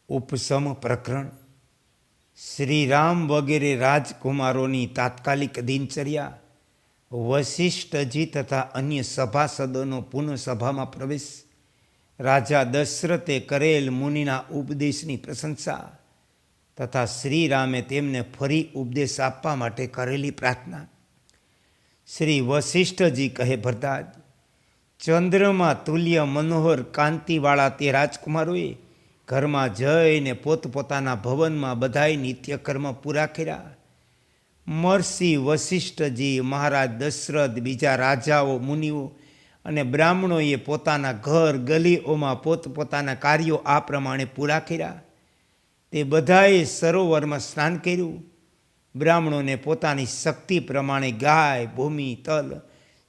ઉપસમ પ્રકરણ. શ્રીરામ વગેરે રાજકુમારોની તાત્કાલિક દિનચર્યા. વશિષ્ઠજી તથા અન્ય સભાસદોનો પુનઃ સભામાં પ્રવેશ. રાજા દશરથે કરેલ મુનિના ઉપદેશની પ્રશંસા તથા શ્રીરામે તેમને ફરી ઉપદેશ આપવા માટે કરેલી પ્રાર્થના. શ્રી વશિષ્ઠજી કહે, ભરતાજ, ચંદ્રમાં તુલ્ય મનોહર કાંતિવાળા તે રાજકુમારોએ ઘરમાં જઈને પોતપોતાના ભવનમાં બધાય નિત્યકર્મ પૂરા કર્યા. મહર્ષિ વશિષ્ઠજી, મહારાજ દશરથ, બીજા રાજાઓ, મુનિઓ અને બ્રાહ્મણોએ પોતાના ઘર ગલીઓમાં પોતપોતાના કાર્યો આ પ્રમાણે પૂરા કર્યા. તે બધાએ સરોવરમાં સ્નાન કર્યું. બ્રાહ્મણોને પોતાની શક્તિ પ્રમાણે ગાય, ભૂમિ, તલ,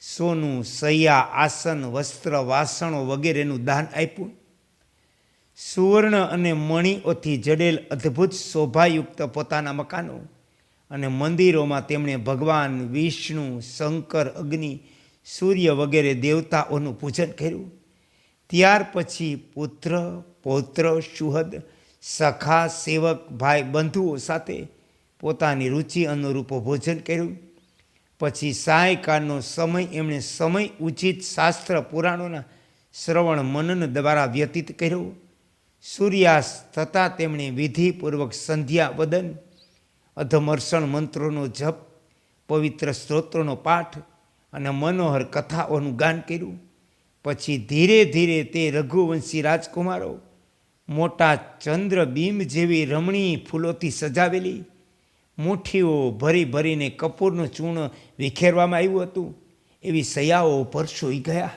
સોનું, સૈયા, આસન, વસ્ત્ર, વાસણો વગેરેનું દાન આપ્યું. સુવર્ણ અને મણિઓથી જડેલ અદ્ભુત શોભાયુક્ત પોતાના મકાનો અને મંદિરોમાં તેમણે ભગવાન વિષ્ણુ, શંકર, અગ્નિ, સૂર્ય વગેરે દેવતાઓનું પૂજન કર્યું. ત્યાર પછી પુત્ર, પૌત્ર, સુહદ, સખા, સેવક, ભાઈ, બંધુઓ સાથે પોતાની રુચિ અનુરૂપ ભોજન કર્યું. પછી સાયકાળનો સમય એમણે સમય ઉચિત શાસ્ત્ર પુરાણોના શ્રવણ મનન દ્વારા વ્યતીત કર્યો. સૂર્યાસ્ત થતાં તેમણે વિધિપૂર્વક સંધ્યા વદન, અધમર્ષણ મંત્રોનો જપ, પવિત્ર સ્ત્રોત્રોનો પાઠ અને મનોહર કથાઓનું ગાન કર્યું. પછી ધીરે ધીરે તે રઘુવંશી રાજકુમારો મોટા ચંદ્રબિંબ જેવી રમણીય ફૂલોથી સજાવેલી મુઠ્ઠીઓ ભરી ભરીને કપૂરનું ચૂર્ણ વિખેરવામાં આવ્યું હતું એવી સયાઓ પર સૂઈ ગયા.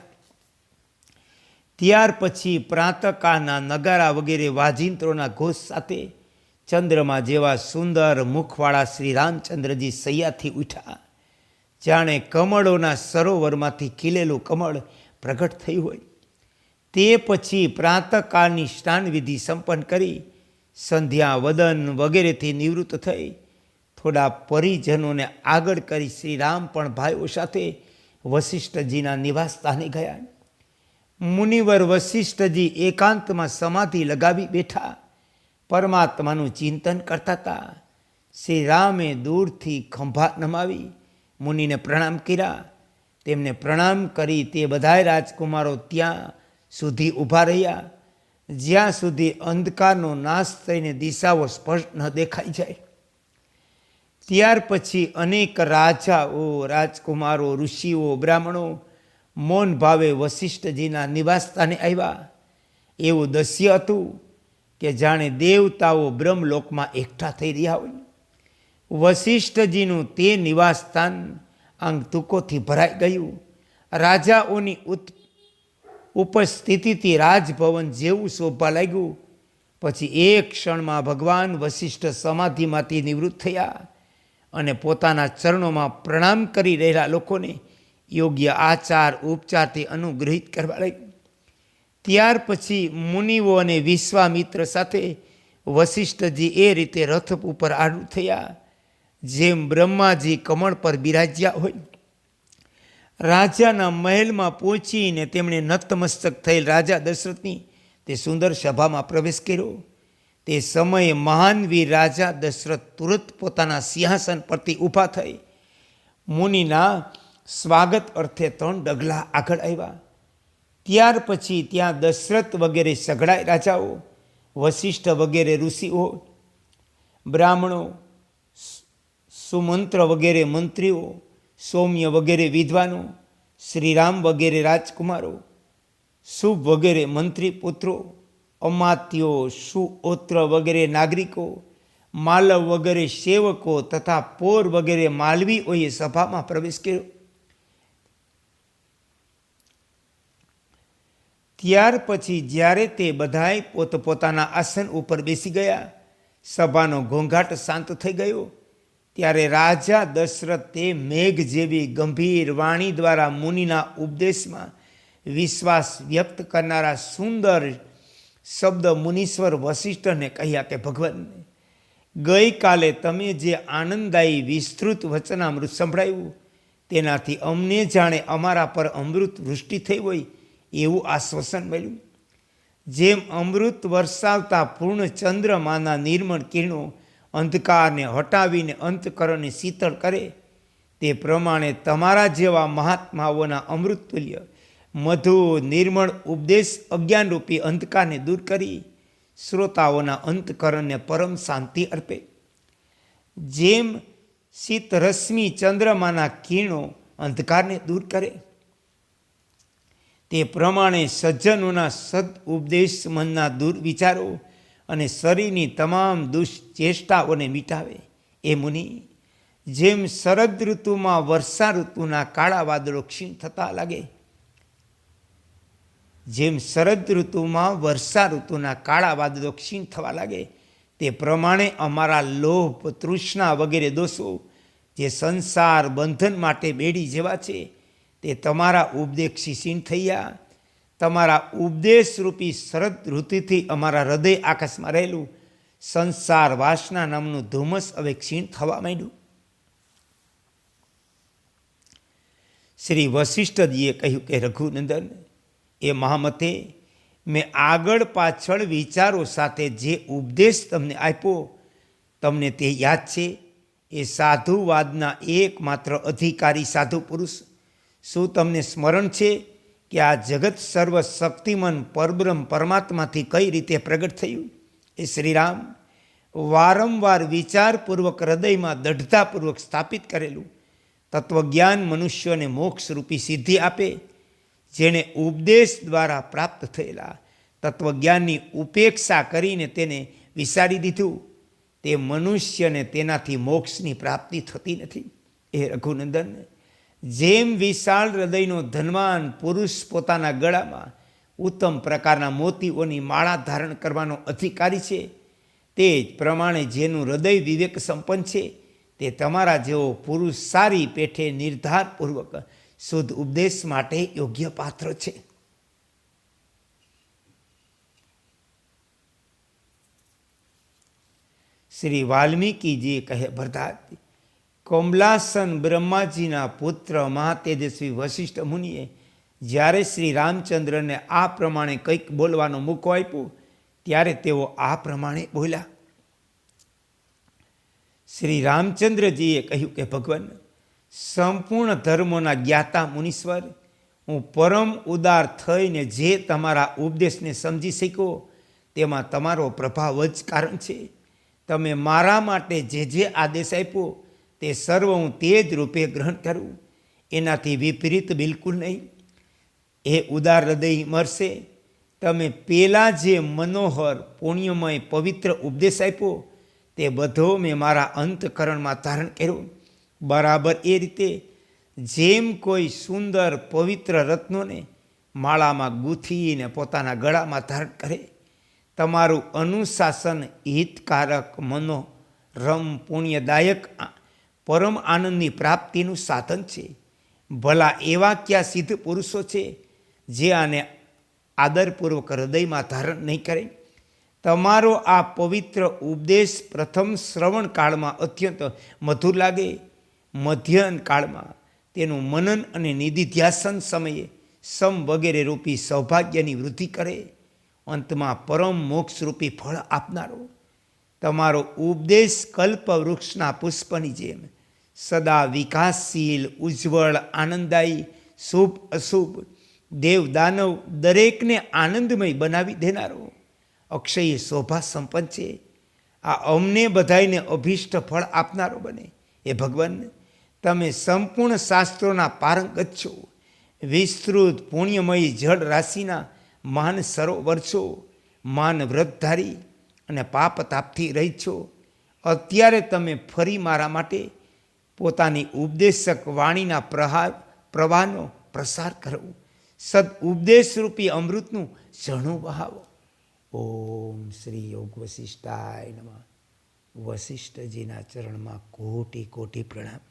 ત્યાર પછી પ્રાતકાળના નગારા વગેરે વાજિંત્રોના ઘોષ સાથે ચંદ્રમા જેવા સુંદર મુખવાળા શ્રી રામચંદ્રજી સૈયાથી ઉઠ્યા, જાણે કમળોના સરોવરમાંથી ખીલેલું કમળ પ્રગટ થયું હોય. તે પછી પ્રાતકાળની સ્નાન વિધિ સંપન્ન કરી સંધ્યા વદન વગેરેથી નિવૃત્ત થઈ થોડા પરિજનોને આગળ કરી શ્રી રામ પણ ભાઈઓ સાથે વશિષ્ઠજીના નિવાસ સ્થાને ગયા. મુનિવર વશિષ્ઠજી એકાંતમાં સમાધિ લગાવી બેઠા પરમાત્માનું ચિંતન કરતા હતા. શ્રી રામે દૂરથી ખંભા નમાવી મુનિને પ્રણામ કર્યા. તેમને પ્રણામ કરી તે બધાય રાજકુમારો ત્યાં સુધી ઊભા રહ્યા જ્યાં સુધી અંધકારનો નાશ થઈને દિશાઓ સ્પષ્ટ ન દેખાઈ જાય. ત્યાર પછી અનેક રાજાઓ, રાજકુમારો, ઋષિઓ, બ્રાહ્મણો મૌન ભાવે વશિષ્ઠજીના નિવાસ સ્થાને આવ્યા. એવું દશ્ય હતું કે જાણે દેવતાઓ બ્રહ્મલોકમાં એકઠા થઈ રહ્યા હોય. વશિષ્ઠજીનું તે નિવાસ સ્થાન અંગ તુકોથી ભરાઈ ગયું. રાજાઓની ઉપસ્થિતિથી રાજભવન જેવું શોભા લાગ્યું. પછી એક ક્ષણમાં ભગવાન વશિષ્ઠ સમાધિમાંથી નિવૃત્ત થયા અને પોતાના ચરણોમાં પ્રણામ કરી રહેલા લોકોને યોગ્ય આચાર ઉપચારથી અનુગ્રહિત કરવા લાગ્યું. ત્યાર પછી મુનિઓ અને વિશ્વામિત્ર સાથે વશિષ્ઠજી એ રીતે રથ ઉપર આરૂઢ થયા જેમ બ્રહ્માજી કમળ પર બિરાજ્યા હોય. રાજાના મહેલમાં પહોંચીને તેમણે નતમસ્તક થયેલ રાજા દશરથની તે સુંદર સભામાં પ્રવેશ કર્યો. તે સમયે મહાન વીર રાજા દશરથ તુરત પોતાના સિંહાસન પરથી ઊભા થઈ મુનિના સ્વાગત અર્થે 3 ડગલા આગળ આવ્યા. ત્યાર પછી ત્યાં દશરથ વગેરે સઘળાય રાજાઓ, વશિષ્ઠ વગેરે ઋષિઓ, બ્રાહ્મણો, સુમંત્ર વગેરે મંત્રીઓ, સૌમ્ય વગેરે વિદ્વાનો, શ્રીરામ વગેરે રાજકુમારો, શુભ વગેરે મંત્રી પુત્રો, અમાત્યો, સુઓત્ર વગેરે નાગરિકો, માલવ વગેરે સેવકો તથા પોર વગેરે માલવીઓએ સભામાં પ્રવેશ કર્યો. ત્યાર પછી જ્યારે તે બધાય પોતપોતાના આસન ઉપર બેસી ગયા, સભાનો ઘોંઘાટ શાંત થઈ ગયો, ત્યારે રાજા દશરથ તે મેઘ જેવી ગંભીર વાણી દ્વારા મુનિના ઉપદેશમાં વિશ્વાસ વ્યક્ત કરનારા સુંદર શબ્દ મુનીશ્વર વશિષ્ઠને કહ્યા કે ભગવાન, ગઈકાલે તમે જે આનંદદાયી વિસ્તૃત વચનામૃત સંભળાવ્યું તેનાથી અમને જાણે અમારા પર અમૃત વૃષ્ટિ થઈ હોય એવું આશ્વાસન મળ્યું. જેમ અમૃત વરસાવતા પૂર્ણ ચંદ્રમાના નિર્મળ કિરણો અંધકારને હટાવીને અંતકરણને શીતળ કરે, તે પ્રમાણે તમારા જેવા મહાત્માઓના અમૃતતુલ્ય મધુ નિર્મળ ઉપદેશ અજ્ઞાનરૂપી અંધકારને દૂર કરી શ્રોતાઓના અંતકરણને પરમ શાંતિ અર્પે. જેમ શીત રશ્મિ ચંદ્રમાના કિરણો અંધકારને દૂર કરે, તે પ્રમાણે સજ્જનોના સદ ઉપદેશ મનના દૂર વિચારો અને શરીરની તમામ દુષ્ચેષ્ટાઓને મિટાવે. એ મુનિ, જેમ શરદ ઋતુમાં વર્ષા ઋતુના કાળા વાદળો ક્ષીણ થતા લાગે, જેમ શરદ ઋતુમાં વર્ષા ઋતુના કાળા વાદળો ક્ષીણ થવા લાગે, તે પ્રમાણે અમારા લોભ, તૃષ્ણા વગેરે દોષો જે સંસાર બંધન માટે બેડી જેવા છે, તે તમારા ઉપદેશથી ક્ષીણ થયા. તમારા ઉપદેશરૂપી શરદ ઋતુથી અમારા હૃદય આકાશમાં રહેલું સંસાર વાસના નામનું ધુમ્મસ હવે ક્ષીણ થવા માંડ્યું. શ્રી વશિષ્ઠજીએ કહ્યું કે રઘુનંદન, એ મહામતે, મેં આગળ પાછળ વિચારો સાથે જે ઉપદેશ તમને આપ્યો, તમને તે યાદ છે? એ સાધુવાદના એકમાત્ર અધિકારી સાધુ પુરુષ, શું તમને સ્મરણ છે કે આ જગત સર્વશક્તિમન પરબ્રહ્મ પરમાત્માથી કઈ રીતે પ્રગટ થયું? એ શ્રીરામ વારંવાર વિચારપૂર્વક હૃદયમાં દઢતાપૂર્વક સ્થાપિત કરેલું તત્વજ્ઞાન મનુષ્યોને મોક્ષરૂપી સિદ્ધિ આપે. જેણે ઉપદેશ દ્વારા પ્રાપ્ત થયેલા તત્વજ્ઞાનની ઉપેક્ષા કરીને તેને વિસારી દીધું, તે મનુષ્યને તેનાથી મોક્ષની પ્રાપ્તિ થતી નથી. એ રઘુનંદન, જેમ વિશાળ હૃદયનો ધનવાન પુરુષ પોતાના ગળામાં ઉત્તમ પ્રકારના મોતીઓની માળા ધારણ કરવાનો અધિકારી છે, તે જ પ્રમાણે જેનું હૃદય વિવેક સંપન્ન છે, તે તમારા જેવો પુરુષ સારી પેઠે નિર્ધારપૂર્વક શુદ્ધ ઉપદેશ માટે યોગ્ય પાત્ર છે. શ્રી વાલ્મીકીજી કહે, ભરતાજી, કમલાસન બ્રહ્માજીના પુત્ર મહાતેજસ્વી વશિષ્ઠ મુનિએ જ્યારે શ્રી રામચંદ્રને આ પ્રમાણે કંઈક બોલવાનો મોકો આપ્યો, ત્યારે તેઓ આ પ્રમાણે બોલ્યા. શ્રી રામચંદ્રજીએ કહ્યું કે ભગવાન, સંપૂર્ણ ધર્મોના જ્ઞાતા મુનીશ્વર, હું પરમ ઉદાર થઈને જે તમારા ઉપદેશને સમજી શક્યો, તેમાં તમારો પ્રભાવ જ કારણ છે. તમે મારા માટે જે આદેશ આપ્યો, તે સર્વ હું તે જ રૂપે ગ્રહણ કરું, એનાથી વિપરીત બિલકુલ નહીં. એ ઉદાર હૃદય મળશે, તમે પેલા જે મનોહર પુણ્યમય પવિત્ર ઉપદેશ આપ્યો, તે બધો મેં મારા અંતકરણમાં ધારણ કર્યો. બરાબર એ રીતે જેમ કોઈ સુંદર પવિત્ર રત્નોને માળામાં ગૂંથીને પોતાના ગળામાં ધારણ કરે, તમારું અનુશાસન હિતકારક, મનોરમ, પુણ્યદાયક, પરમ આનંદની પ્રાપ્તિનું સાધન છે. ભલા એવા કયા સિદ્ધ પુરુષો છે જે આને આદરપૂર્વક હૃદયમાં ધારણ નહીં કરે? તમારો આ પવિત્ર ઉપદેશ પ્રથમ શ્રવણ કાળમાં અત્યંત મધુર લાગે, મધ્યન કાળમાં તેનું મનન અને નિધિધ્યાસન સમયે સમ વગેરે રૂપી સૌભાગ્યની વૃદ્ધિ કરે, અંતમાં પરમ મોક્ષરૂપી ફળ આપનારો તમારો ઉપદેશ કલ્પ વૃક્ષના પુષ્પની જેમ સદા વિકાસશીલ, ઉજ્જવળ, આનંદદાયી, શુભ અશુભ, દેવ દાનવ દરેકને આનંદમય બનાવી દેનારો અક્ષય શોભા સંપન્ન છે. આ અમને બધાઈને અભિષ્ટ ફળ આપનારો બને. એ ભગવાન, તમે સંપૂર્ણ શાસ્ત્રોના પારંગત છો, વિસ્તૃત પુણ્યમયી જળ રાશિના મહાન સરોવર છો, માન વ્રતધારી અને પાપ તાપથી રહિત છો. અત્યારે તમે ફરી મારા માટે પોતાની ઉપદેશક વાણીના પ્રવાહનો પ્રસાર કરો, સદ ઉપદેશરૂપી અમૃતનું ઝરણું વહાવો. ઓમ શ્રી યોગ વશિષ્ઠાય નમઃ. વશિષ્ઠજીના ચરણમાં કોટી કોટી પ્રણામ.